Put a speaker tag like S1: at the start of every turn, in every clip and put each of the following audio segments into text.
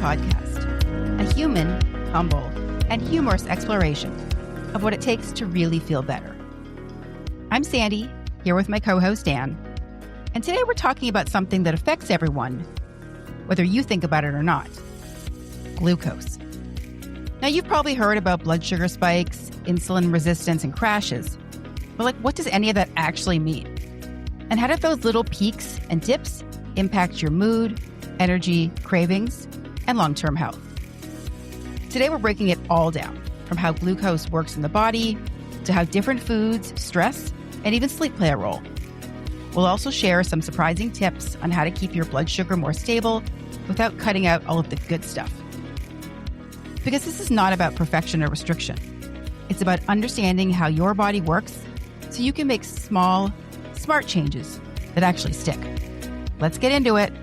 S1: Podcast, a human, humble, and humorous exploration of what it takes to really feel better. I'm Sandi, here with my co-host Dan, and today we're talking about something that affects everyone, whether you think about it or not: glucose. Now, you've probably heard about blood sugar spikes, insulin resistance, and crashes, but what does any of that actually mean? And how do those little peaks and dips impact your mood, energy, cravings, and long-term health? Today, we're breaking it all down, from how glucose works in the body to how different foods, stress, and even sleep play a role. We'll also share some surprising tips on how to keep your blood sugar more stable without cutting out all of the good stuff. Because this is not about perfection or restriction. It's about understanding how your body works so you can make small, smart changes that actually stick. Let's get into it.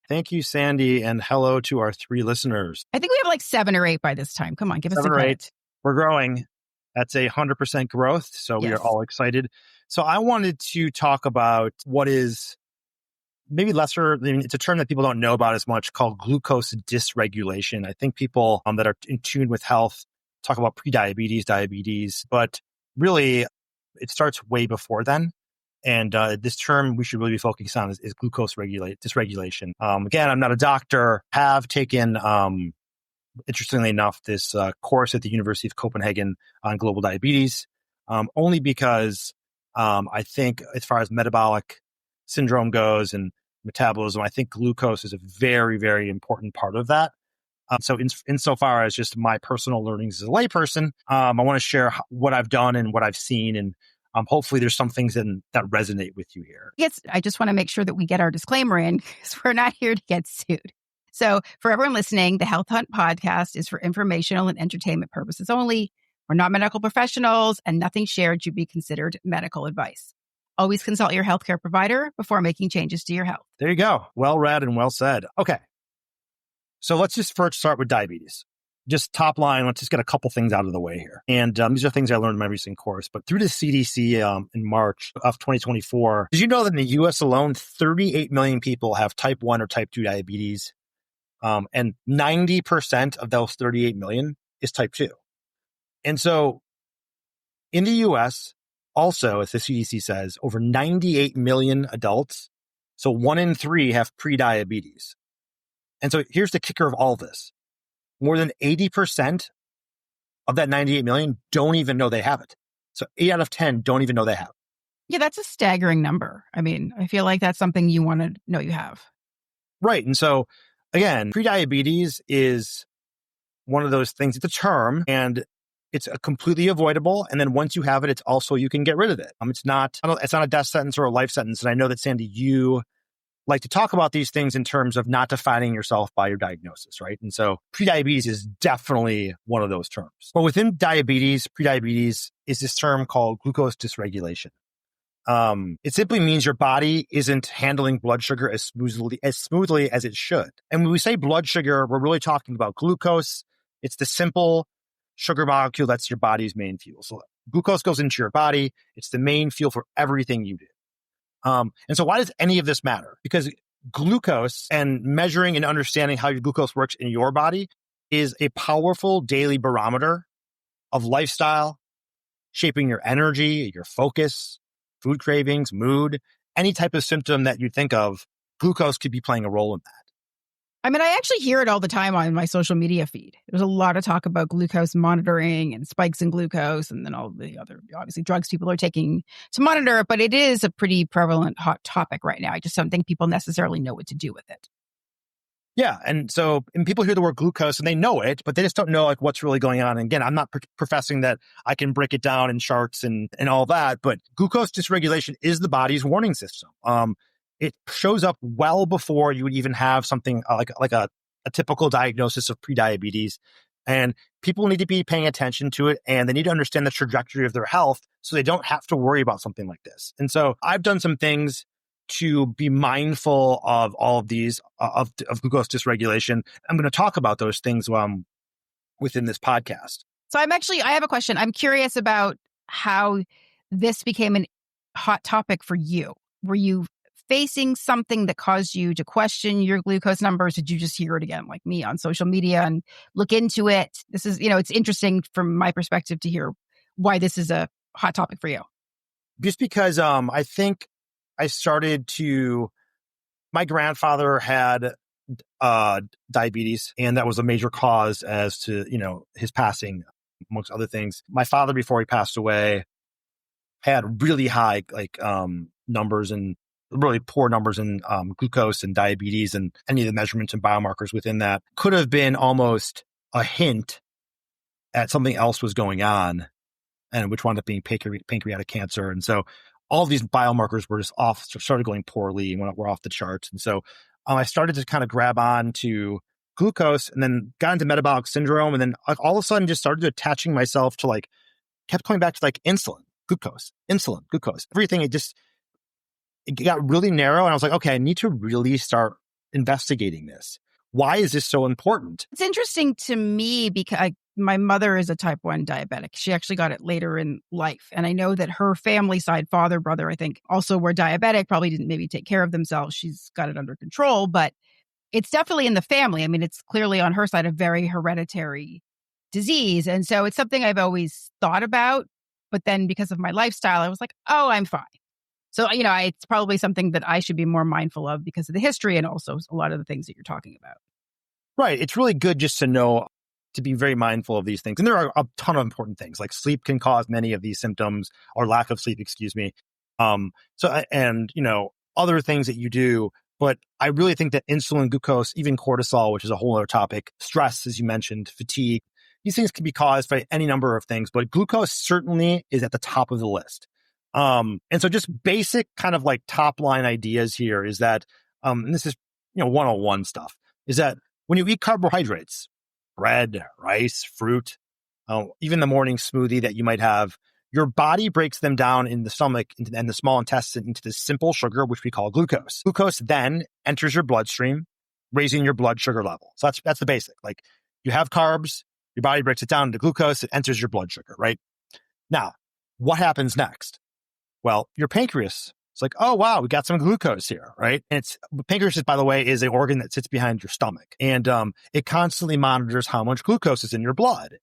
S2: Thank you, Sandi, and hello to our 3 listeners.
S1: I think we have like 7 or 8 by this time. Come on, give us
S2: 7
S1: a
S2: or
S1: credit.
S2: 8. We're growing. That's 100% growth, so we are all excited. So I wanted to talk about what is maybe lesser, it's a term that people don't know about as much, called glucose dysregulation. I think people that are in tune with health talk about prediabetes, diabetes, but really it starts way before then. And this term we should really be focusing on is glucose dysregulation. Again, I'm not a doctor, have taken, interestingly enough, this course at the University of Copenhagen on global diabetes, only because I think as far as metabolic syndrome goes and metabolism, I think glucose is a very, very important part of that. So insofar as just my personal learnings as a layperson, I want to share what I've done and what I've seen, and hopefully there's some things that resonate with you here.
S1: Yes, I just want to make sure that we get our disclaimer in because we're not here to get sued. So for everyone listening, the Health Hunt podcast is for informational and entertainment purposes only. We're not medical professionals, and nothing shared should be considered medical advice. Always consult your healthcare provider before making changes to your health.
S2: There you go. Well read and well said. Okay. So let's just first start with diabetes. Just top line, let's just get a couple things out of the way here. And these are things I learned in my recent course. But through the CDC in March of 2024, did you know that in the U.S. alone, 38 million people have type 1 or type 2 diabetes? And 90% of those 38 million is type 2. And so in the U.S., also, as the CDC says, over 98 million adults, so 1 in 3 have prediabetes. And so here's the kicker of all this. More than 80% of that 98 million don't even know they have it. So 8 out of 10 don't even know they have it.
S1: Yeah, that's a staggering number. I mean, I feel like that's something you want to know you have.
S2: Right. And so, again, prediabetes is one of those things. It's a term, and it's completely avoidable. And then once you have it, it's also, you can get rid of it. It's not a death sentence or a life sentence. And I know that, Sandi, you like to talk about these things in terms of not defining yourself by your diagnosis, right? And so prediabetes is definitely one of those terms. But within prediabetes is this term called glucose dysregulation. It simply means your body isn't handling blood sugar as smoothly as it should. And when we say blood sugar, we're really talking about glucose. It's the simple sugar molecule that's your body's main fuel. So glucose goes into your body. It's the main fuel for everything you do. And so why does any of this matter? Because glucose and measuring and understanding how your glucose works in your body is a powerful daily barometer of lifestyle, shaping your energy, your focus, food cravings, mood, any type of symptom that you think of. Glucose could be playing a role in that.
S1: I mean, I actually hear it all the time on my social media feed. There's a lot of talk about glucose monitoring and spikes in glucose and then all the other, obviously, drugs people are taking to monitor it. But it is a pretty prevalent hot topic right now. I just don't think people necessarily know what to do with it.
S2: Yeah. And people hear the word glucose and they know it, but they just don't know what's really going on. And again, I'm not professing that I can break it down in charts and all that, but glucose dysregulation is the body's warning system. It shows up well before you would even have something like a typical diagnosis of prediabetes. And people need to be paying attention to it, and they need to understand the trajectory of their health so they don't have to worry about something like this. And so I've done some things to be mindful of all of these, of glucose dysregulation. I'm going to talk about those things within this podcast.
S1: So I have a question. I'm curious about how this became a hot topic for you. Were you facing something that caused you to question your glucose numbers? Did you just hear it again, like me, on social media and look into it? This is, it's interesting from my perspective to hear why this is a hot topic for you.
S2: Just because I think I started to, my grandfather had diabetes, and that was a major cause as to, his passing, amongst other things. My father, before he passed away, had really high numbers and really poor numbers in glucose and diabetes, and any of the measurements and biomarkers within that could have been almost a hint at something else was going on, and which wound up being pancreatic cancer. And so all of these biomarkers were just off, started going poorly and were off the charts. And so I started to kind of grab on to glucose, and then got into metabolic syndrome. And then all of a sudden just started attaching myself to kept coming back to insulin, glucose, everything. It got really narrow. And I was like, okay, I need to really start investigating this. Why is this so important?
S1: It's interesting to me because my mother is a type 1 diabetic. She actually got it later in life. And I know that her family side, father, brother, I think also were diabetic, probably didn't maybe take care of themselves. She's got it under control, but it's definitely in the family. I mean, it's clearly on her side a very hereditary disease. And so it's something I've always thought about. But then because of my lifestyle, I was like, oh, I'm fine. So, it's probably something that I should be more mindful of because of the history and also a lot of the things that you're talking about.
S2: Right. It's really good just to know, to be very mindful of these things. And there are a ton of important things, like sleep can cause many of these symptoms, or lack of sleep, excuse me. Other things that you do. But I really think that insulin, glucose, even cortisol, which is a whole other topic, stress, as you mentioned, fatigue, these things can be caused by any number of things, but glucose certainly is at the top of the list. And so just basic kind of top line ideas here is that, and this is, 101 stuff, is that when you eat carbohydrates, bread, rice, fruit, even the morning smoothie that you might have, your body breaks them down in the stomach and the small intestine into this simple sugar, which we call glucose. Glucose then enters your bloodstream, raising your blood sugar level. So that's the basic. You have carbs, your body breaks it down into glucose, it enters your blood sugar, right? Now, what happens next? Well, your pancreas, it's like, oh, wow, we got some glucose here, right? And pancreas, by the way, is an organ that sits behind your stomach. And it constantly monitors how much glucose is in your blood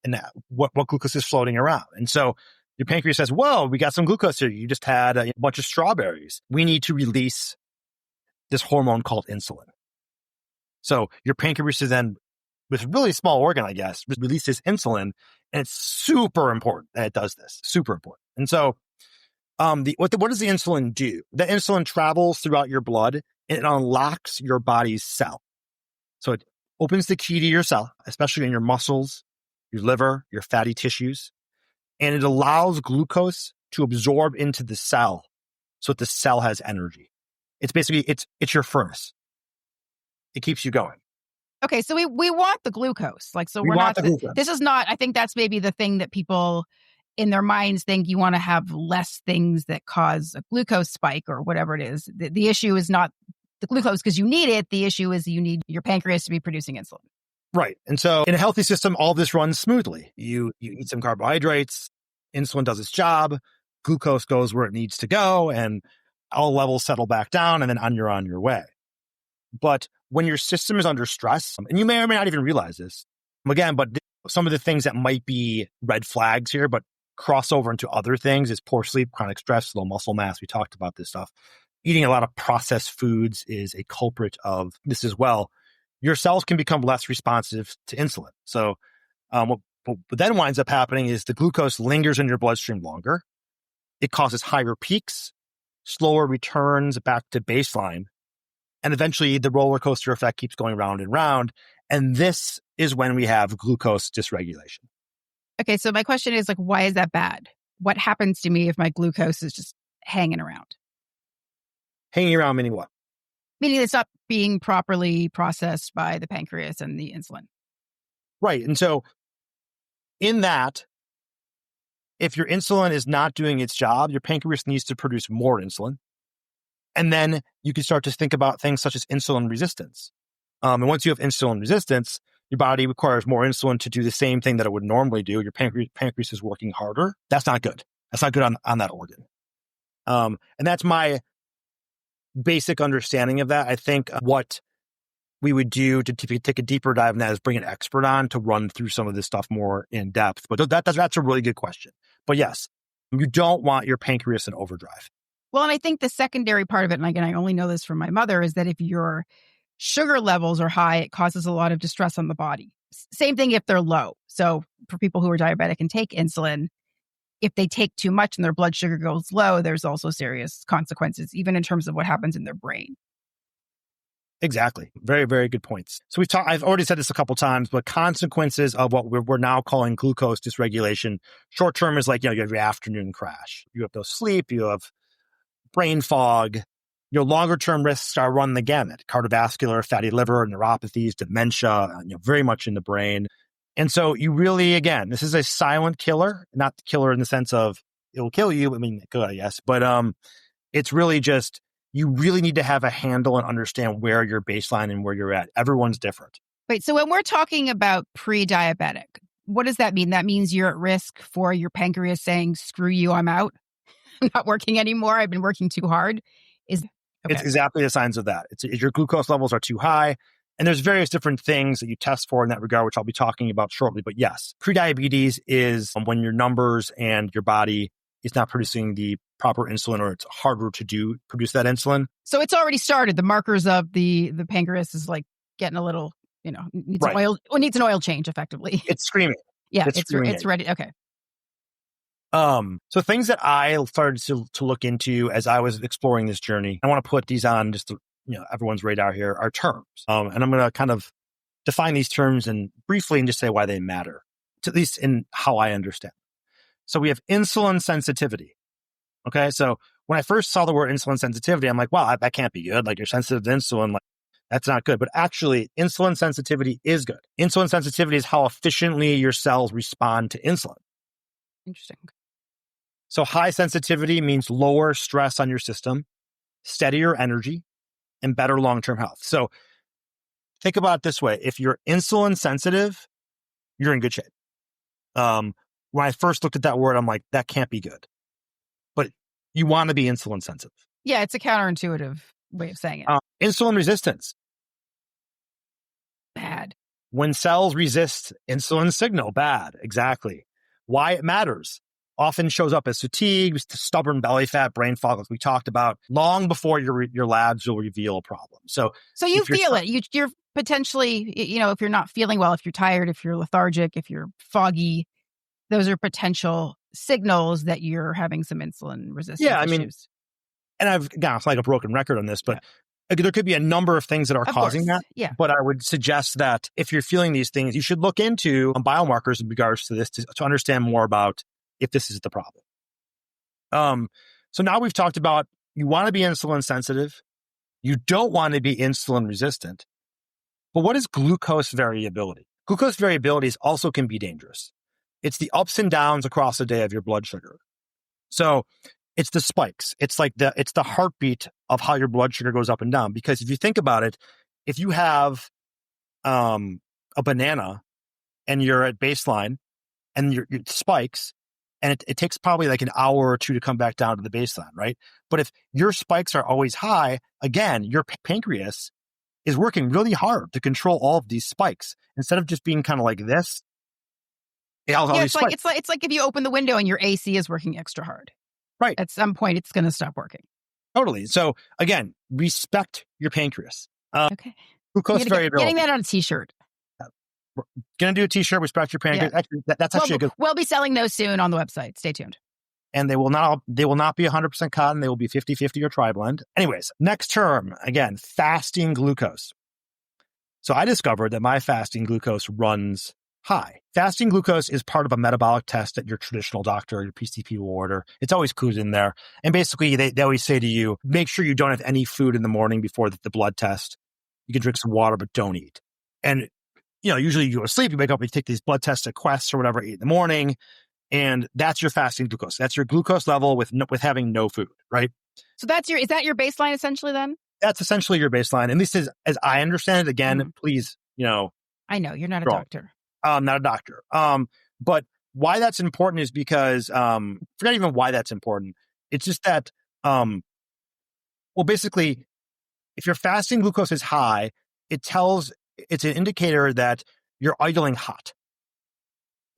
S2: and what glucose is floating around. And so your pancreas says, whoa, we got some glucose here. You just had a bunch of strawberries. We need to release this hormone called insulin. So your pancreas is then, with a really small organ, I guess, releases insulin. And it's super important that it does this. Super important. And so what does the insulin do? The insulin travels throughout your blood and it unlocks your body's cell. So it opens the key to your cell, especially in your muscles, your liver, your fatty tissues, and it allows glucose to absorb into the cell so that the cell has energy. It's basically, it's your furnace. It keeps you going.
S1: Okay, so we want the glucose. This is not, I think that's maybe the thing that people in their minds think you want to have less things that cause a glucose spike or whatever it is. The issue is not the glucose because you need it. The issue is you need your pancreas to be producing insulin.
S2: Right. And so in a healthy system, all this runs smoothly. You eat some carbohydrates, insulin does its job, glucose goes where it needs to go, and all levels settle back down, and then you're on your way. But when your system is under stress, and you may or may not even realize this, again, but some of the things that might be red flags here, but cross over into other things is poor sleep, chronic stress, low muscle mass. We talked about this stuff. Eating a lot of processed foods is a culprit of this as well. Your cells can become less responsive to insulin. So what then winds up happening is the glucose lingers in your bloodstream longer. It causes higher peaks, slower returns back to baseline. And eventually the roller coaster effect keeps going round and round. And this is when we have glucose dysregulation.
S1: Okay, so my question is why is that bad? What happens to me if my glucose is just hanging around?
S2: Hanging around meaning what?
S1: Meaning it's not being properly processed by the pancreas and the insulin.
S2: Right. And so in that, if your insulin is not doing its job, your pancreas needs to produce more insulin. And then you can start to think about things such as insulin resistance. And once you have insulin resistance, your body requires more insulin to do the same thing that it would normally do. Your pancreas is working harder. That's not good. That's not good on that organ. And that's my basic understanding of that. I think what we would do to take a deeper dive in that is bring an expert on to run through some of this stuff more in depth. But that's a really good question. But yes, you don't want your pancreas in overdrive.
S1: Well, and I think the secondary part of it, and again, I only know this from my mother, is that if your sugar levels are high, it causes a lot of distress on the body. Same thing if they're low. So for people who are diabetic and take insulin, if they take too much and their blood sugar goes low, there's also serious consequences, even in terms of what happens in their brain.
S2: Exactly. Very, very good points. So I've already said this a couple times, but consequences of what we're now calling glucose dysregulation. Short term is like, you have your afternoon crash. You have no sleep. You have brain fog. Your longer term risks are run the gamut: cardiovascular, fatty liver, neuropathies, dementia, very much in the brain. And so you really, again, this is a silent killer, not the killer in the sense of it will kill you. I mean, it could, I guess, but it's really just, you really need to have a handle and understand where your baseline and where you're at. Everyone's different.
S1: Wait, so when we're talking about pre-diabetic, what does that mean? That means you're at risk for your pancreas saying, screw you, I'm out. I'm not working anymore. I've been working too hard. Okay.
S2: It's exactly the signs of that. It's your glucose levels are too high. And there's various different things that you test for in that regard, which I'll be talking about shortly. But yes, prediabetes is when your numbers and your body is not producing the proper insulin, or it's harder to produce that insulin.
S1: So it's already started. The markers of the pancreas is like getting a little, needs an oil change effectively.
S2: It's screaming.
S1: Yeah, it's ready. Okay.
S2: So things that I started to look into as I was exploring this journey, I want to put these on just to, everyone's radar here, are terms. And I'm going to kind of define these terms and briefly and just say why they matter, at least in how I understand. So we have insulin sensitivity. Okay. So when I first saw the word insulin sensitivity, I'm like, wow, that can't be good. Like, you're sensitive to insulin. Like, that's not good. But actually, insulin sensitivity is good. Insulin sensitivity is how efficiently your cells respond to insulin.
S1: Interesting.
S2: So high sensitivity means lower stress on your system, steadier energy, and better long-term health. So think about it this way. If you're insulin sensitive, you're in good shape. When I first looked at that word, I'm like, that can't be good. But you want to be insulin sensitive.
S1: Yeah, it's a counterintuitive way of saying it.
S2: Insulin resistance.
S1: Bad.
S2: When cells resist insulin signal, bad. Exactly. Why it matters. Often shows up as fatigue, stubborn belly fat, brain fog, like we talked about, long before your labs will reveal a problem. So
S1: you feel it. You're potentially, if you're not feeling well, if you're tired, if you're lethargic, if you're foggy, those are potential signals that you're having some insulin resistance issues.
S2: And I've got like a broken record on this, but there could be a number of things that are causing that.
S1: Yeah.
S2: But I would suggest that if you're feeling these things, you should look into biomarkers in regards to this to understand more about if this is the problem. So now we've talked about, you want to be insulin sensitive. You don't want to be insulin resistant. But what is glucose variability? Glucose variability also can be dangerous. It's the ups and downs across the day of your blood sugar. So it's the spikes. It's the heartbeat of how your blood sugar goes up and down. Because if you think about it, if you have a banana and you're at baseline and your spikes, and it takes probably like an hour or two to come back down to the baseline, right? But if your spikes are always high, again, your pancreas is working really hard to control all of these spikes instead of just being kind of like this.
S1: It's like if you open the window and your AC is working extra hard.
S2: Right.
S1: At some point, it's going to stop working.
S2: Totally. So again, respect your pancreas.
S1: Okay.
S2: Glucose variability.
S1: Getting that on a t-shirt.
S2: We're going to do a t-shirt, respect your pancreas. Yeah. Actually, that's actually a good.
S1: We'll be selling those soon on the website. Stay tuned.
S2: And they will not be 100% cotton. They will be 50-50 or tri-blend. Anyways, next term, again, fasting glucose. So I discovered that my fasting glucose runs high. Fasting glucose is part of a metabolic test that your traditional doctor, your PCP will order. It's always included in there. And basically, they always say to you, make sure you don't have any food in the morning before the blood test. You can drink some water, but don't eat. And usually you go to sleep, you wake up, you take these blood tests at Quest or whatever, 8 in the morning, and that's your fasting glucose. That's your glucose level with having no food, right?
S1: So is that your baseline essentially then?
S2: That's essentially your baseline. And this is, as I understand it, again, please,
S1: I know, you're not a doctor.
S2: Not a doctor. But why that's important is because, forget even why that's important. It's just that Well, basically, if your fasting glucose is high, it's an indicator that you're idling hot,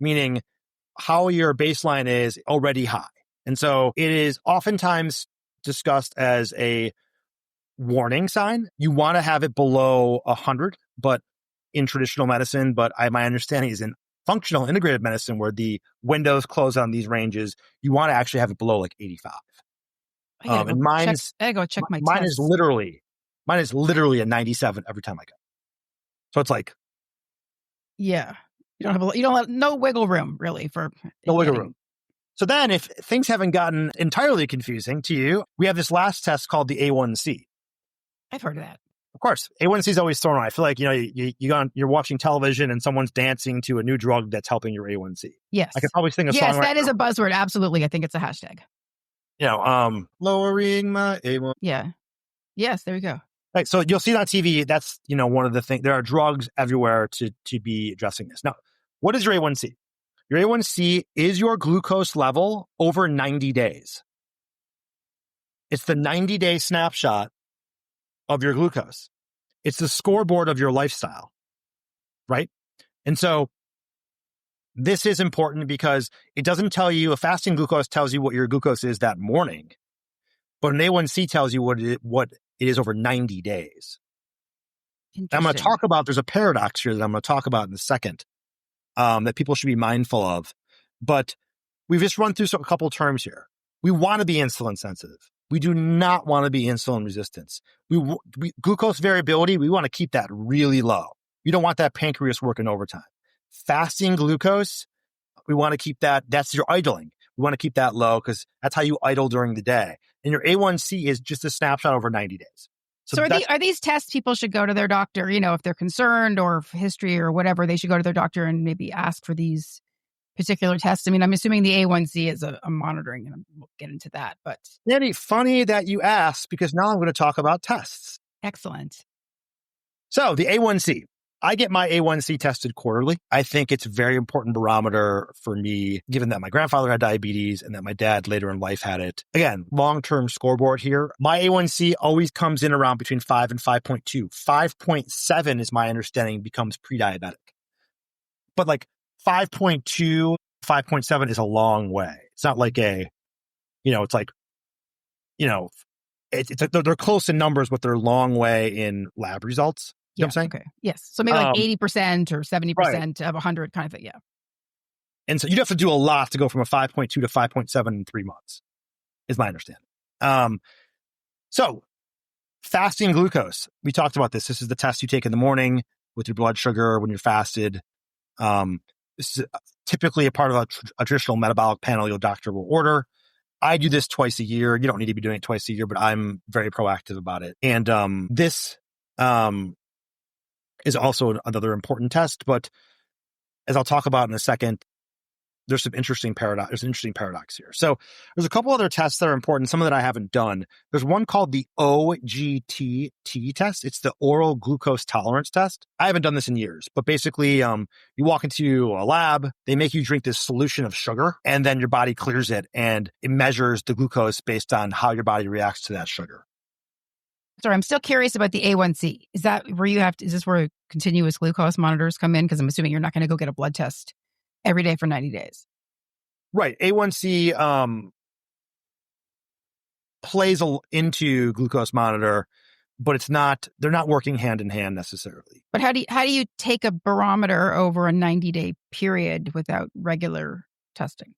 S2: meaning how your baseline is already high. And so it is oftentimes discussed as a warning sign. You want to have it below 100, but in traditional medicine, but my understanding is in functional integrated medicine where the windows close on these ranges, you want to actually have it below like 85.
S1: I gotta go check my
S2: mine
S1: tests.
S2: Mine is literally a 97 every time I go. So it's like,
S1: yeah, you don't have no wiggle room really for
S2: no wiggle room. So then if things haven't gotten entirely confusing to you, we have this last test called the A1C.
S1: I've heard of that.
S2: Of course, A1C is always thrown on. I feel like, you're watching television and someone's dancing to a new drug that's helping your A1C.
S1: Yes.
S2: I could probably sing a song.
S1: Yes, that is a buzzword. Absolutely. I think it's a hashtag.
S2: Lowering my A1.
S1: Yeah. Yes, there you go.
S2: Right. So you'll see it on TV. That's, one of the things. There are drugs everywhere to be addressing this. Now, what is your A1C? Your A1C is your glucose level over 90 days. It's the 90-day snapshot of your glucose. It's the scoreboard of your lifestyle, right? And so this is important because it doesn't tell you, a fasting glucose tells you what your glucose is that morning, but an A1C tells you what it is over 90 days. I'm going to talk about, there's a paradox here that I'm going to talk about in a second that people should be mindful of. But we've just run through a couple terms here. We want to be insulin sensitive. We do not want to be insulin resistant. Glucose variability, we want to keep that really low. You don't want that pancreas working overtime. Fasting glucose, we want to keep that's your idling. We want to keep that low because that's how you idle during the day. And your A1C is just a snapshot over 90 days.
S1: So are these tests people should go to their doctor, if they're concerned or history or whatever, they should go to their doctor and maybe ask for these particular tests? I mean, I'm assuming the A1C is a monitoring, and we'll get into that. But
S2: Danny, funny that you asked, because now I'm going to talk about tests.
S1: Excellent.
S2: So the A1C, I get my A1C tested quarterly. I think it's a very important barometer for me, given that my grandfather had diabetes and that my dad later in life had it. Again, long-term scoreboard here. My A1C always comes in around between 5 and 5.2. 5.7 is my understanding becomes pre-diabetic. But 5.2, 5.7 is a long way. It's not like they're close in numbers, but they're a long way in lab results. You know what I'm saying?
S1: Okay. Yes. So maybe 80% or 70% of 100 kind of thing. Yeah.
S2: And so you'd have to do a lot to go from a 5.2 to 5.7 in 3 months, is my understanding. So fasting glucose, we talked about this. This is the test you take in the morning with your blood sugar when you're fasted. This is typically a part of a traditional metabolic panel your doctor will order. I do this twice a year. You don't need to be doing it twice a year, but I'm very proactive about it. And this is also another important test. But as I'll talk about in a second, there's an interesting paradox here. So there's a couple other tests that are important, some that I haven't done. There's one called the OGTT test. It's the oral glucose tolerance test. I haven't done this in years, but basically you walk into a lab, they make you drink this solution of sugar, and then your body clears it, and it measures the glucose based on how your body reacts to that sugar.
S1: Sorry, I'm still curious about the A1C. Is that where is this where continuous glucose monitors come in? Because I'm assuming you're not going to go get a blood test every day for 90 days.
S2: Right. A1C plays into glucose monitor, but they're not working hand in hand necessarily.
S1: But how do you take a barometer over a 90-day period without regular testing?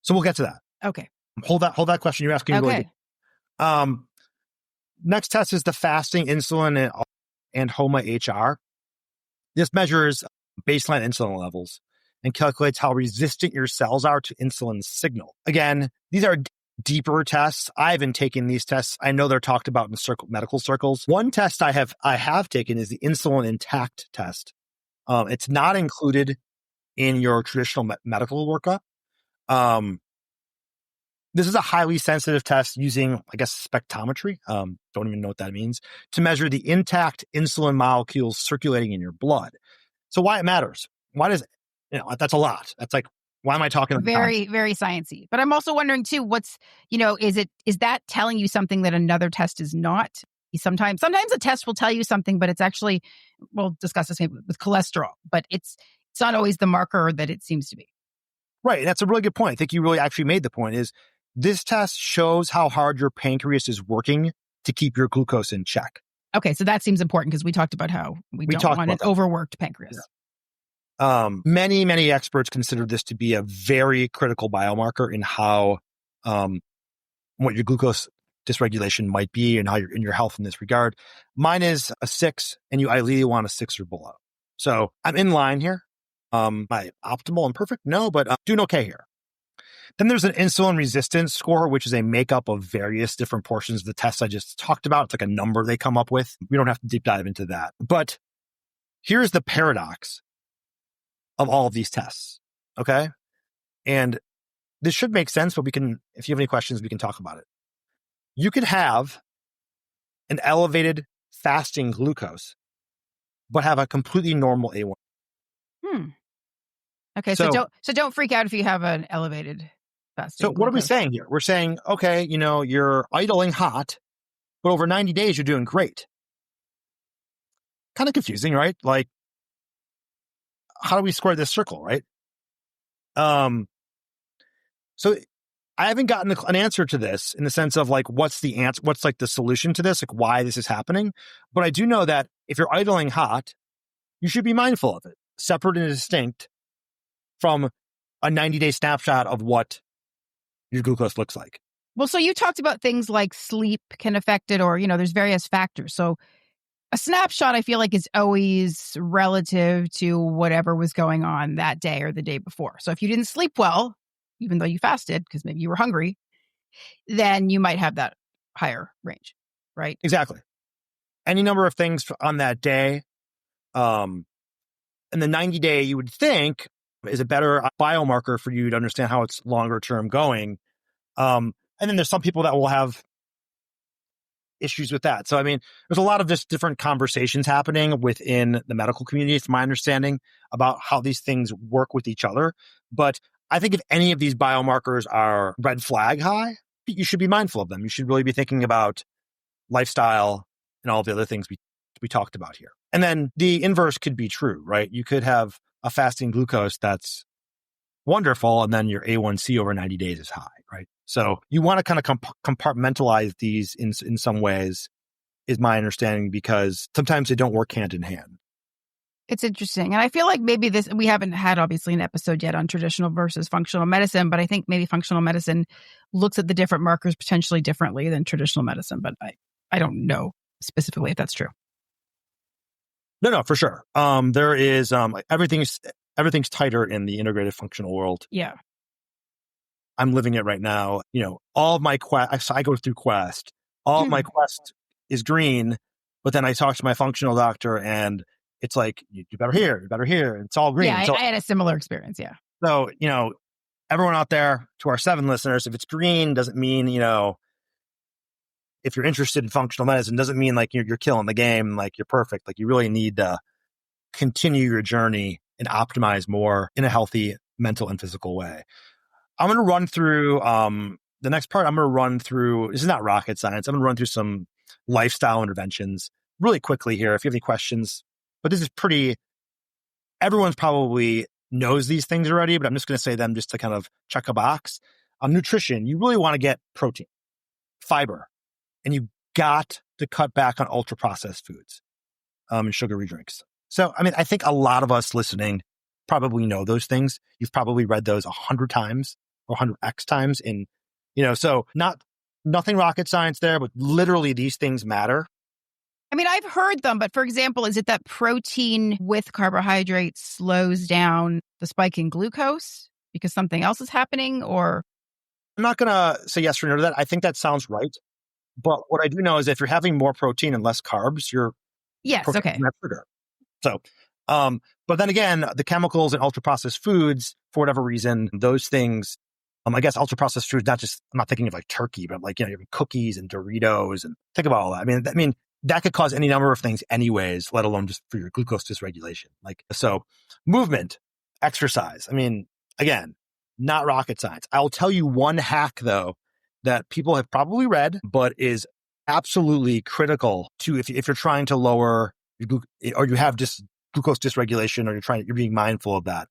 S2: So we'll get to that.
S1: Okay.
S2: Hold that question you're asking.
S1: Okay.
S2: Next test is the fasting insulin and HOMA-IR. This measures baseline insulin levels and calculates how resistant your cells are to insulin signal. Again, these are deeper tests. I haven't taken these tests. I know they're talked about in medical circles. One test I have taken is the insulin intact test. It's not included in your traditional medical workup. This is a highly sensitive test using, I guess, spectrometry. Don't even know what that means, to measure the intact insulin molecules circulating in your blood. So why it matters? Why does that's a lot. That's Why am I talking like
S1: very, very sciencey? But I'm also wondering too, is that telling you something that another test is not? Sometimes a test will tell you something, but it's actually, we'll discuss this maybe with cholesterol, but it's not always the marker that it seems to be.
S2: Right. That's a really good point. I think you really actually made the point is this test shows how hard your pancreas is working to keep your glucose in check.
S1: Okay. So that seems important because we talked about how we don't want an overworked pancreas.
S2: Yeah. Many, many experts consider this to be a very critical biomarker in how, what your glucose dysregulation might be and how you're in your health in this regard. Mine is a 6 and you ideally want a 6 or below. So I'm in line here. Am I optimal and perfect? No, but I'm doing okay here. Then there's an insulin resistance score, which is a makeup of various different portions of the tests I just talked about. It's like a number they come up with. We don't have to deep dive into that. But here's the paradox of all of these tests. Okay. And this should make sense, but if you have any questions, we can talk about it. You could have an elevated fasting glucose, but have a completely normal A1.
S1: Okay, so don't freak out if you have an elevated fasting
S2: So
S1: glucose.
S2: what are we saying here? We're saying, okay, you're idling hot, but over 90 days, you're doing great. Kind of confusing, right? Like, how do we square this circle, right? So I haven't gotten an answer to this in the sense of like, what's the answer? What's like the solution to this? Like why this is happening? But I do know that if you're idling hot, you should be mindful of it, separate and distinct from a 90-day snapshot of what your glucose looks like.
S1: Well, so you talked about things like sleep can affect it, or, there's various factors. So a snapshot, I feel like, is always relative to whatever was going on that day or the day before. So if you didn't sleep well, even though you fasted because maybe you were hungry, then you might have that higher range, right?
S2: Exactly. Any number of things on that day. And the 90-day, you would think, is a better biomarker for you to understand how it's longer term going. And then there's some people that will have issues with that. So, I mean, there's a lot of just different conversations happening within the medical community, from my understanding, about how these things work with each other. But I think if any of these biomarkers are red flag high, you should be mindful of them. You should really be thinking about lifestyle and all the other things we talked about here. And then the inverse could be true, right? You could have a fasting glucose that's wonderful, and then your A1C over 90 days is high, right? So you want to kind of compartmentalize these in some ways, is my understanding, because sometimes they don't work hand in hand.
S1: It's interesting. And I feel like maybe we haven't had obviously an episode yet on traditional versus functional medicine, but I think maybe functional medicine looks at the different markers potentially differently than traditional medicine, but I don't know specifically if that's true.
S2: No, for sure. There is everything's tighter in the integrated functional world.
S1: Yeah.
S2: I'm living it right now. All of my Quest, I go through Quest. All of my Quest is green, but then I talk to my functional doctor and it's like, you better hear. It's all green.
S1: Yeah, I had a similar experience. Yeah.
S2: So, everyone out there, to our 7 listeners, if it's green, doesn't mean, if you're interested in functional medicine, doesn't mean like you're killing the game, like you're perfect. Like you really need to continue your journey and optimize more in a healthy mental and physical way. I'm going to run through the next part. This is not rocket science. I'm going to run through some lifestyle interventions really quickly here. If you have any questions, but this is everyone's probably knows these things already, but I'm just going to say them just to kind of check a box. Nutrition, you really want to get protein, fiber, and you got to cut back on ultra processed foods and sugary drinks. So, I mean, I think a lot of us listening probably know those things. You've probably read those 100 times or 100x times so nothing rocket science there, but literally these things matter.
S1: I mean, I've heard them, but for example, is it that protein with carbohydrates slows down the spike in glucose because something else is happening, or?
S2: I'm not going to say yes or no to that. I think that sounds right. But what I do know is if you're having more protein and less carbs, you're
S1: okay.
S2: Sugar. So, but then again, the chemicals in ultra processed foods, for whatever reason, those things, I guess ultra processed foods, I'm not thinking of like turkey, but like, cookies and Doritos, and think about all that. I mean, that could cause any number of things anyways, let alone just for your glucose dysregulation. So movement, exercise. I mean, again, Not rocket science. I'll tell you one hack though, that people have probably read, but is absolutely critical to if you're trying to lower or you have just glucose dysregulation, or you're being mindful of that,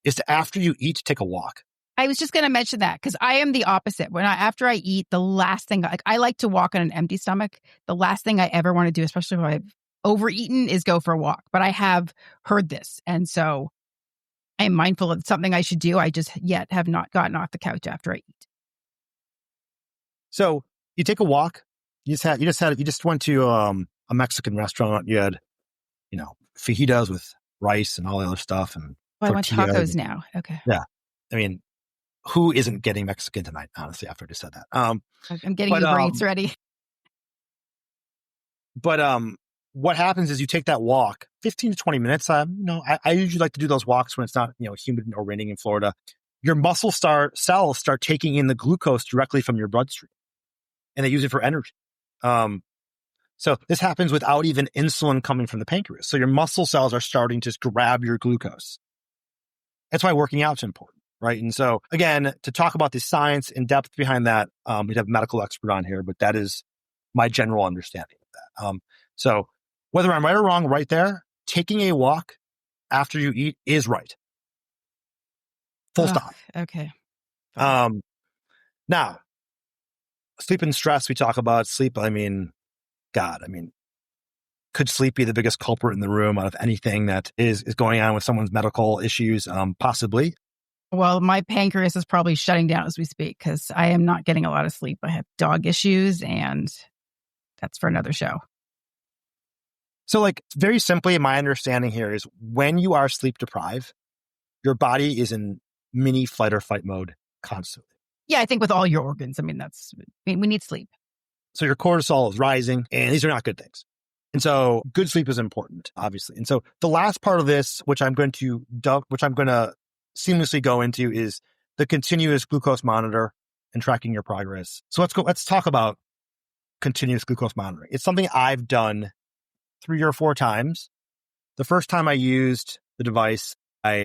S2: is to, after you eat, take a walk.
S1: I was just going to mention that because I am the opposite. After I eat, the last thing, I like to walk on an empty stomach. The last thing I ever want to do, especially if I've overeaten, is go for a walk. But I have heard this. And so I am mindful of something I should do. I just yet have not gotten off the couch after I eat.
S2: So you take a walk. You just went to a Mexican restaurant. You had, fajitas with rice and all the other stuff. And
S1: I want tacos now. Okay.
S2: Yeah. I mean, who isn't getting Mexican tonight, honestly, after I just said that?
S1: I'm getting Uber Eats ready.
S2: But what happens is you take that walk, 15 to 20 minutes. I usually like to do those walks when it's not, humid or raining in Florida. Your muscle cells start taking in the glucose directly from your bloodstream, and they use it for energy. So this happens without even insulin coming from the pancreas. So your muscle cells are starting to grab your glucose. That's why working out is important, right? And so again, to talk about the science in depth behind that, we'd have a medical expert on here, but that is my general understanding of that. So whether I'm right or wrong, right there, taking a walk after you eat is right. Full stop.
S1: Okay.
S2: Now, sleep and stress, we talk about sleep. Could sleep be the biggest culprit in the room out of anything that is going on with someone's medical issues? Possibly.
S1: Well, my pancreas is probably shutting down as we speak because I am not getting a lot of sleep. I have dog issues, and that's for another show.
S2: So very simply, my understanding here is when you are sleep deprived, your body is in mini flight or fight mode constantly.
S1: Yeah, I think with all your organs. We need sleep.
S2: So your cortisol is rising, and these are not good things. And so good sleep is important, obviously. And so the last part of this, which I'm going to seamlessly go into, is the continuous glucose monitor and tracking your progress. So let's talk about continuous glucose monitoring. It's something I've done 3 or 4 times. The first time I used the device, I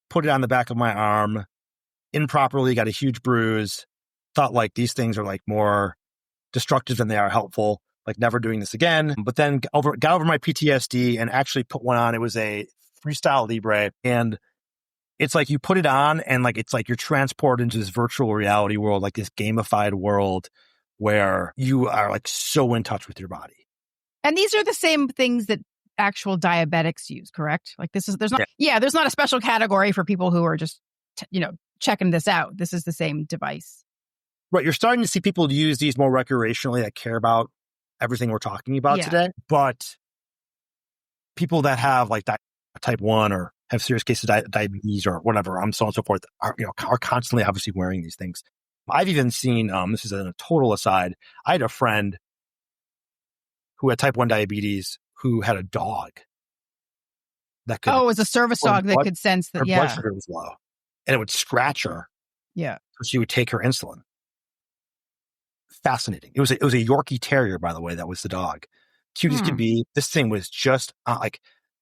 S2: put it on the back of my arm improperly, got a huge bruise, thought these things are more destructive than they are helpful, never doing this again. But then got over my PTSD and actually put one on. It was a Freestyle Libre, and it's you put it on and it's you're transported into this virtual reality world, this gamified world where you are so in touch with your body.
S1: And these are the same things that actual diabetics use, correct? There's not a special category for people who are just, checking this out. This is the same device.
S2: Right. You're starting to see people use these more recreationally that care about everything we're talking about today. But people that have type 1 or have serious cases of diabetes or whatever, so on and so forth, are constantly obviously wearing these things. I've even seen, this is a total aside, I had a friend who had type 1 diabetes who had a dog that could...
S1: Oh, it was a service dog that could sense that,
S2: her blood sugar was low. And it would scratch her.
S1: Yeah.
S2: So she would take her insulin. Fascinating. It was a Yorkie Terrier, by the way. That was the dog. Cute as could be. This thing was just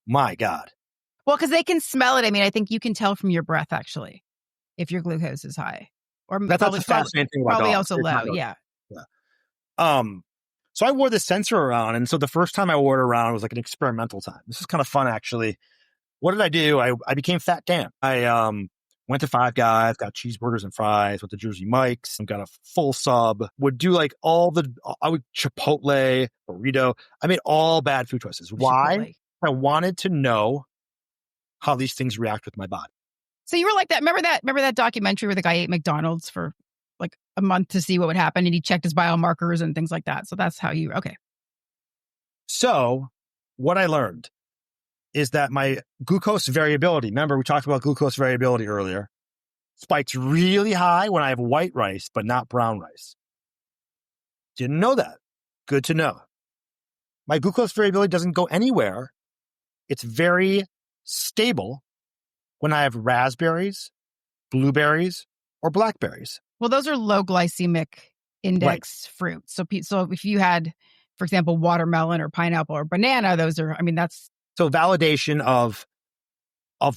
S2: my God.
S1: Well, because they can smell it. I think you can tell from your breath, actually, if your glucose is high. Or
S2: that's the fascinating thing about
S1: probably
S2: dogs.
S1: Also low. Yeah.
S2: So I wore this sensor around. And so the first time I wore it around was an experimental time. This is kind of fun, actually. What did I do? I became Fat Dan. I went to Five Guys, got cheeseburgers and fries, went to Jersey Mike's, and got a full sub. Would do I would Chipotle, burrito. I made all bad food choices. Why?
S1: Chipotle.
S2: I wanted to know how these things react with my body.
S1: So you were like that. Remember that documentary where the guy ate McDonald's for a month to see what would happen, and he checked his biomarkers and things like that. So that's how you... Okay.
S2: So what I learned is that my glucose variability, remember we talked about glucose variability earlier, spikes really high when I have white rice, but not brown rice. Didn't know that. Good to know. My glucose variability doesn't go anywhere. It's very stable when I have raspberries, blueberries, or blackberries.
S1: Well, those are low glycemic index fruits. So if you had, for example, watermelon or pineapple or banana, those are, that's...
S2: So validation of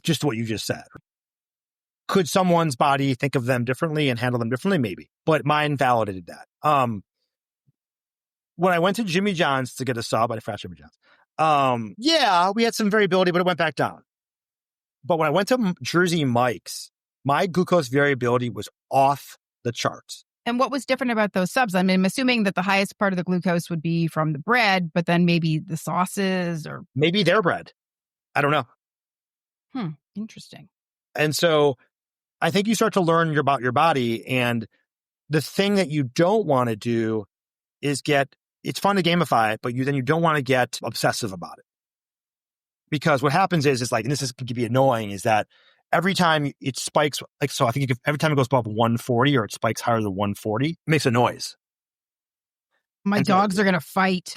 S2: just what you just said. Could someone's body think of them differently and handle them differently? Maybe. But mine validated that. When I went to Jimmy John's to get a sub, I forgot Jimmy John's. Yeah, we had some variability, but it went back down. But when I went to Jersey Mike's, my glucose variability was off the charts.
S1: And what was different about those subs? I mean, I'm assuming that the highest part of the glucose would be from the bread, but then maybe the sauces or...
S2: Maybe their bread. I don't know.
S1: Interesting.
S2: And so I think you start to learn about your body. And the thing that you don't want to do is it's fun to gamify it, but you don't want to get obsessive about it. Because what happens is like, and this can be annoying, is that every time it spikes, like, so I think every time it goes above 140 or it spikes higher than 140, it makes a noise.
S1: My dogs are going to fight.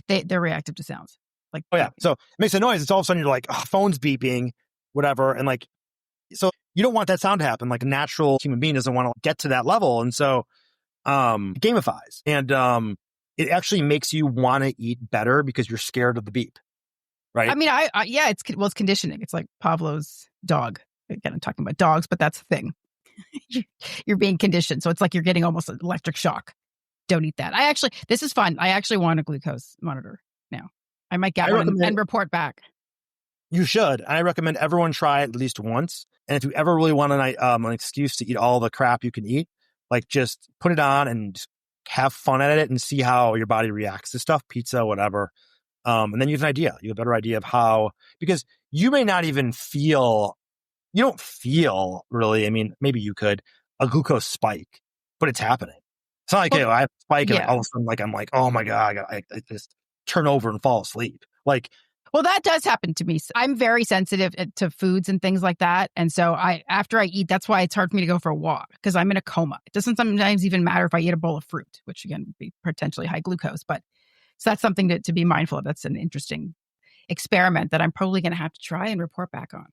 S1: They're reactive to sounds. Like,
S2: oh yeah. So it makes a noise. It's all of a sudden you're like, oh, phone's beeping, whatever. And like, so you don't want that sound to happen. Like a natural human being doesn't want to get to that level. And so, it gamifies and, it actually makes you want to eat better because you're scared of the beep. Right.
S1: I mean, it's conditioning. It's like Pavlov's dog. Again, I'm talking about dogs, but that's the thing. You're being conditioned. So it's like you're getting almost an electric shock. Don't eat that. This is fun. I actually want a glucose monitor now. I might get one and report back.
S2: You should. I recommend everyone try it at least once. And if you ever really want an excuse to eat all the crap you can eat, like just put it on and have fun at it and see how your body reacts to stuff, pizza, whatever. And then you have an idea. You have a better idea of how, because you may not even you don't feel really, I mean, maybe you could, a glucose spike, but it's happening. It's not like, I have a spike and all of a sudden, like, I'm like, oh my God, I just turn over and fall asleep. Like,
S1: well, that does happen to me. I'm very sensitive to foods and things like that. And so after I eat, that's why it's hard for me to go for a walk because I'm in a coma. It doesn't sometimes even matter if I eat a bowl of fruit, which again would be potentially high glucose, but so that's something to be mindful of. That's an interesting experiment that I'm probably going to have to try and report back on.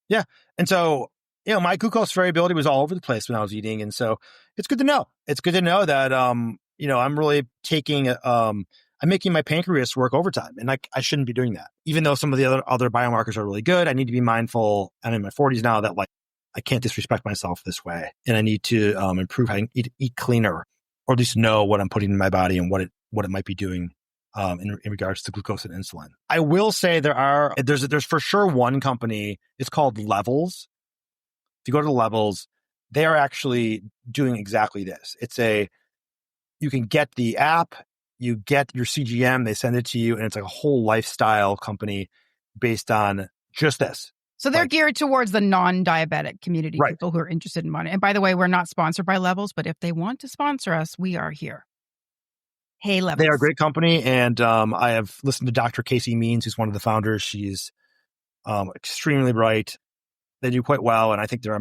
S1: Yeah.
S2: And so, my glucose variability was all over the place when I was eating. And so it's good to know. It's good to know that, I'm really I'm making my pancreas work overtime and I shouldn't be doing that. Even though some of the other biomarkers are really good, I need to be mindful. I'm in my 40s now that like, I can't disrespect myself this way. And I need to improve how I eat cleaner or at least know what I'm putting in my body and what it might be doing. In regards to glucose and insulin. I will say there's for sure one company, it's called Levels. If you go to Levels, they are actually doing exactly this. You can get the app, you get your CGM, they send it to you, and it's like a whole lifestyle company based on just this.
S1: So they're geared towards the non-diabetic community, right. People who are interested in money. And by the way, we're not sponsored by Levels, but if they want to sponsor us, we are here. Hey, Levels.
S2: They are a great company, and I have listened to Dr. Casey Means, who's one of the founders. She's extremely bright. They do quite well, and I think they're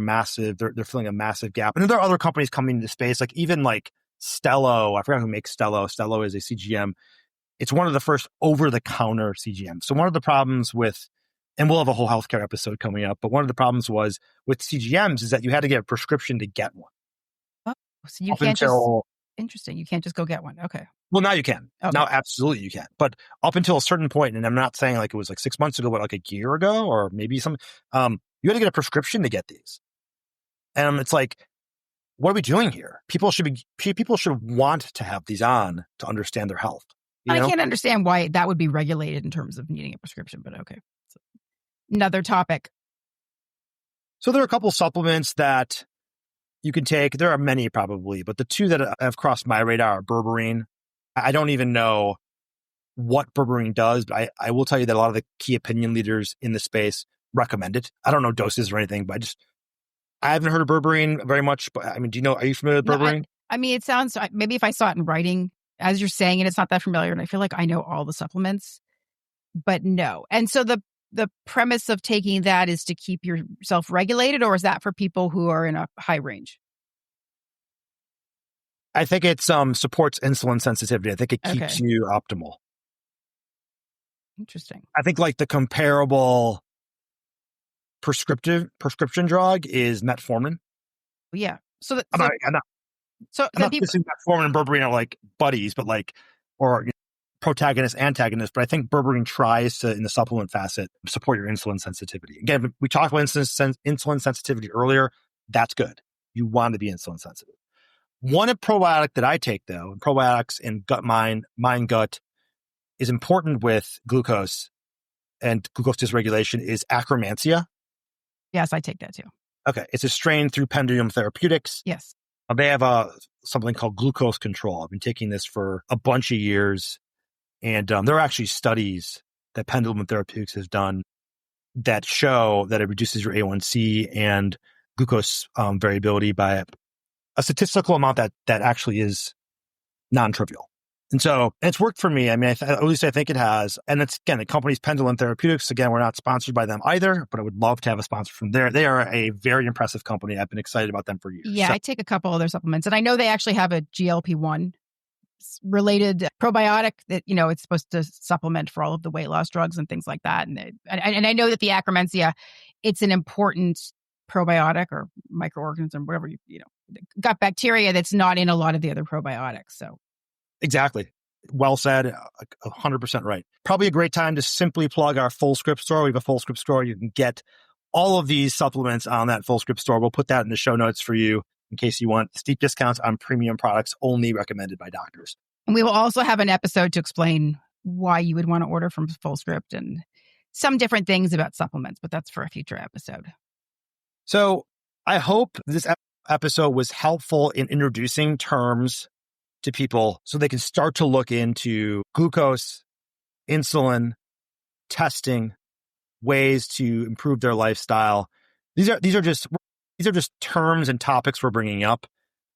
S2: filling a massive gap. And there are other companies coming into space, like even like Stello. I forgot who makes Stello. Stello is a CGM. It's one of the first over-the-counter CGMs. So one of the problems and we'll have a whole healthcare episode coming up, but one of the problems was with CGMs is that you had to get a prescription to get one.
S1: Oh, so you interesting. You can't just go get one. Okay.
S2: Well, now you can.
S1: Okay.
S2: Now, absolutely you can. But up until a certain point, and I'm not saying like it was like 6 months ago, but like a year ago, or maybe you had to get a prescription to get these. And it's like, what are we doing here? People should want to have these on to understand their health.
S1: I can't understand why that would be regulated in terms of needing a prescription, but okay. So, another topic.
S2: So there are a couple supplements that you can take. There are many probably, but the two that have crossed my radar are berberine. I don't even know what berberine does, but I will tell you that a lot of the key opinion leaders in the space recommend it. I don't know doses or anything, but I haven't heard of berberine very much. But I mean, are you familiar with berberine?
S1: I mean, it sounds, maybe if I saw it in writing, as you're saying it, it's not that familiar. And I feel like I know all the supplements, but no. And so the premise of taking that is to keep yourself regulated, or is that for people who are in a high range?
S2: I think it supports insulin sensitivity. I think it keeps you optimal.
S1: Interesting.
S2: I think like the comparable prescription drug is metformin.
S1: Yeah.
S2: I'm not dissing metformin and berberine are like buddies, but like, or protagonist, antagonist, but I think berberine tries to, in the supplement facet, support your insulin sensitivity. Again, we talked about insulin sensitivity earlier. That's good. You want to be insulin sensitive. One probiotic that I take, though, probiotics in mind-gut, is important with glucose and glucose dysregulation is Akkermansia.
S1: Yes, I take that too.
S2: Okay. It's a strain through Pendulum Therapeutics.
S1: Yes.
S2: They have something called glucose control. I've been taking this for a bunch of years. And there are actually studies that Pendulum Therapeutics has done that show that it reduces your A1C and glucose variability by a statistical amount that actually is non-trivial. And so it's worked for me. I mean, at least I think it has. And it's, again, the company's Pendulum Therapeutics. Again, we're not sponsored by them either, but I would love to have a sponsor from there. They are a very impressive company. I've been excited about them for years.
S1: Yeah, I take a couple of their supplements. And I know they actually have a GLP-1 related probiotic that, it's supposed to supplement for all of the weight loss drugs and things like that. And I know that the Akkermansia, it's an important probiotic or microorganism, whatever, gut bacteria that's not in a lot of the other probiotics. So.
S2: Exactly. Well said. 100% right. Probably a great time to simply plug our Full Script store. We have a Full Script store. You can get all of these supplements on that Full Script store. We'll put that in the show notes for you in case you want steep discounts on premium products only recommended by doctors.
S1: And we will also have an episode to explain why you would want to order from Full Script and some different things about supplements, but that's for a future episode.
S2: So I hope this episode was helpful in introducing terms to people so they can start to look into glucose, insulin, testing, ways to improve their lifestyle. These are just terms and topics we're bringing up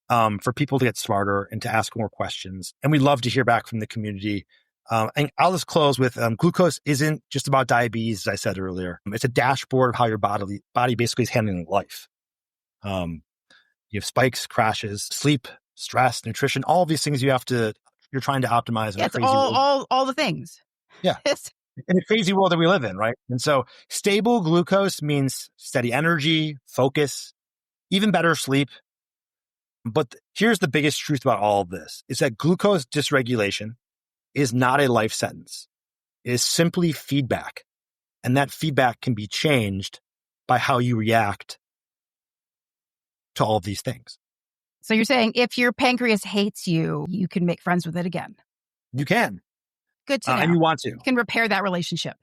S2: for people to get smarter and to ask more questions. And we'd love to hear back from the community. And I'll just close with glucose isn't just about diabetes, as I said earlier. It's a dashboard of how your body basically is handling life. You have spikes, crashes, sleep, stress, nutrition, all of these things you're trying to optimize in a crazy world.
S1: all the things.
S2: Yeah. In a crazy world that we live in, right? And so stable glucose means steady energy, focus, even better sleep. But here's the biggest truth about all of this is that glucose dysregulation is not a life sentence. It is simply feedback. And that feedback can be changed by how you react to all of these things.
S1: So you're saying if your pancreas hates you, you can make friends with it again?
S2: You can.
S1: Good to know.
S2: And you want to.
S1: You can repair that relationship.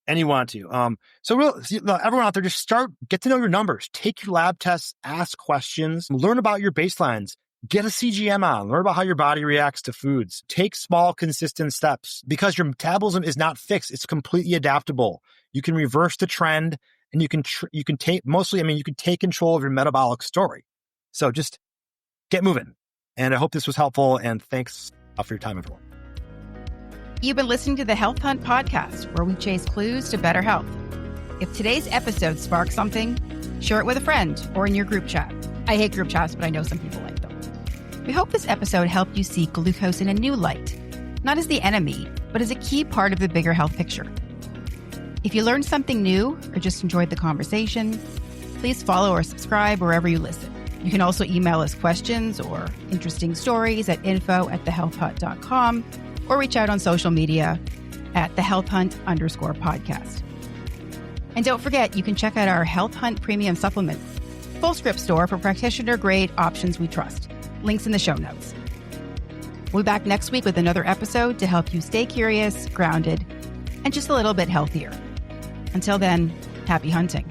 S2: And you want to. Everyone out there, just get to know your numbers. Take your lab tests, ask questions, learn about your baselines, get a CGM on, learn about how your body reacts to foods. Take small, consistent steps because your metabolism is not fixed. It's completely adaptable. You can reverse the trend and you can take control of your metabolic story. So just get moving. And I hope this was helpful. And thanks for your time, everyone.
S1: You've been listening to the Health Hunt podcast, where we chase clues to better health. If today's episode sparks something, share it with a friend or in your group chat. I hate group chats, but I know some people like them. We hope this episode helped you see glucose in a new light, not as the enemy, but as a key part of the bigger health picture. If you learned something new or just enjoyed the conversation, please follow or subscribe wherever you listen. You can also email us questions or interesting stories at info@thehealthhunt.com or reach out on social media at @thehealthhunt_podcast. And don't forget, you can check out our Health Hunt Premium Supplement Full Script store for practitioner-grade options we trust. Links in the show notes. We'll be back next week with another episode to help you stay curious, grounded, and just a little bit healthier. Until then, happy hunting.